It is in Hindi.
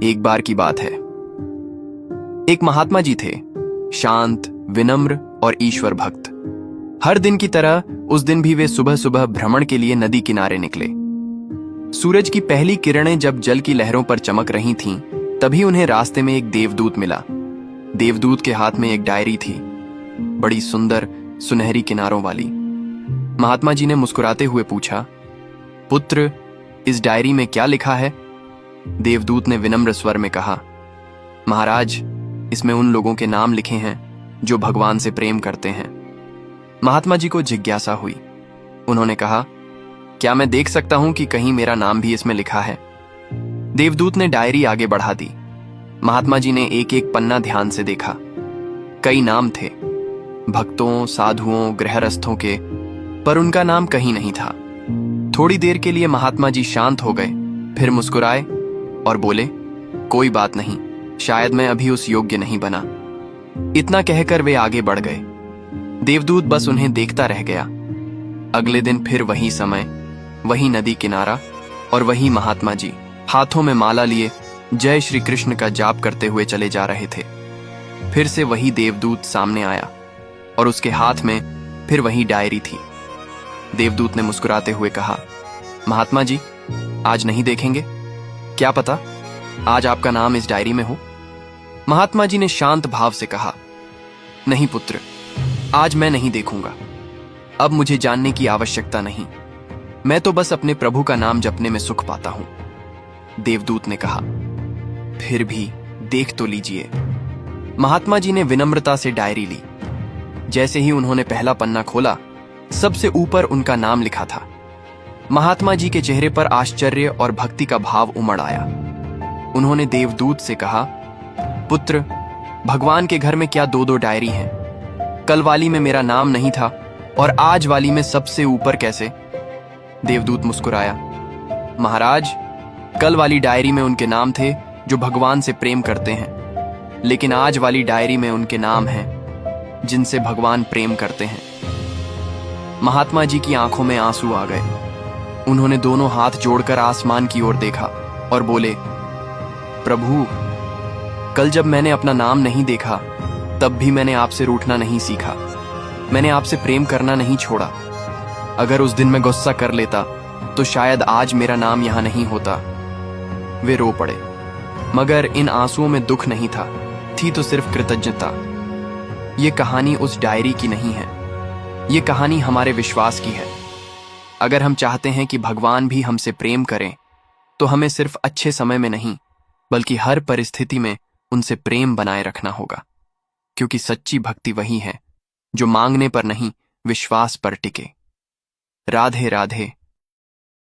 एक बार की बात है। एक महात्मा जी थे, शांत, विनम्र और ईश्वर भक्त। हर दिन की तरह उस दिन भी वे सुबह सुबह भ्रमण के लिए नदी किनारे निकले। सूरज की पहली किरणें जब जल की लहरों पर चमक रही थीं, तभी उन्हें रास्ते में एक देवदूत मिला। देवदूत के हाथ में एक डायरी थी, बड़ी सुंदर, सुनहरी किनारों वाली। महात्मा जी ने मुस्कुराते हुए पूछा, पुत्र, इस डायरी में क्या लिखा है? देवदूत ने विनम्र स्वर में कहा, महाराज, इसमें उन लोगों के नाम लिखे हैं जो भगवान से प्रेम करते हैं। महात्मा जी को जिज्ञासा हुई। उन्होंने कहा, क्या मैं देख सकता हूं कि कहीं मेरा नाम भी इसमें लिखा है? देवदूत ने डायरी आगे बढ़ा दी। महात्मा जी ने एक एक पन्ना ध्यान से देखा। कई नाम थे, भक्तों, साधुओं, गृहस्थों के, पर उनका नाम कहीं नहीं था। थोड़ी देर के लिए महात्मा जी शांत हो गए, फिर मुस्कुराए और बोले, कोई बात नहीं, शायद मैं अभी उस योग्य नहीं बना। इतना कहकर वे आगे बढ़ गए। देवदूत बस उन्हें देखता रह गया। अगले दिन फिर वही समय, वही नदी किनारा और वही महात्मा जी हाथों में माला लिए जय श्री कृष्ण का जाप करते हुए चले जा रहे थे। फिर से वही देवदूत सामने आया और उसके हाथ में फिर वही डायरी थी। देवदूत ने मुस्कुराते हुए कहा, महात्मा जी, आज नहीं देखेंगे? क्या पता आज आपका नाम इस डायरी में हो। महात्मा जी ने शांत भाव से कहा, नहीं पुत्र, आज मैं नहीं देखूंगा। अब मुझे जानने की आवश्यकता नहीं, मैं तो बस अपने प्रभु का नाम जपने में सुख पाता हूं। देवदूत ने कहा, फिर भी देख तो लीजिए। महात्मा जी ने विनम्रता से डायरी ली। जैसे ही उन्होंने पहला पन्ना खोला, सबसे ऊपर उनका नाम लिखा था। महात्मा जी के चेहरे पर आश्चर्य और भक्ति का भाव उमड़ आया। उन्होंने देवदूत से कहा, पुत्र, भगवान के घर में क्या दो दो डायरी हैं? कल वाली में मेरा नाम नहीं था और आज वाली में सबसे ऊपर कैसे? देवदूत मुस्कुराया, महाराज, कल वाली डायरी में उनके नाम थे जो भगवान से प्रेम करते हैं, लेकिन आज वाली डायरी में उनके नाम हैं जिनसे भगवान प्रेम करते हैं। महात्मा जी की आंखों में आंसू आ गए। उन्होंने दोनों हाथ जोड़कर आसमान की ओर देखा और बोले, प्रभु, कल जब मैंने अपना नाम नहीं देखा, तब भी मैंने आपसे रूठना नहीं सीखा। मैंने आपसे प्रेम करना नहीं छोड़ा। अगर उस दिन मैं गुस्सा कर लेता तो शायद आज मेरा नाम यहां नहीं होता। वे रो पड़े, मगर इन आंसुओं में दुख नहीं था, थी तो सिर्फ कृतज्ञता। ये कहानी उस डायरी की नहीं है, ये कहानी हमारे विश्वास की है। अगर हम चाहते हैं कि भगवान भी हमसे प्रेम करें, तो हमें सिर्फ अच्छे समय में नहीं, बल्कि हर परिस्थिति में उनसे प्रेम बनाए रखना होगा। क्योंकि सच्ची भक्ति वही है जो मांगने पर नहीं, विश्वास पर टिके। राधे राधे।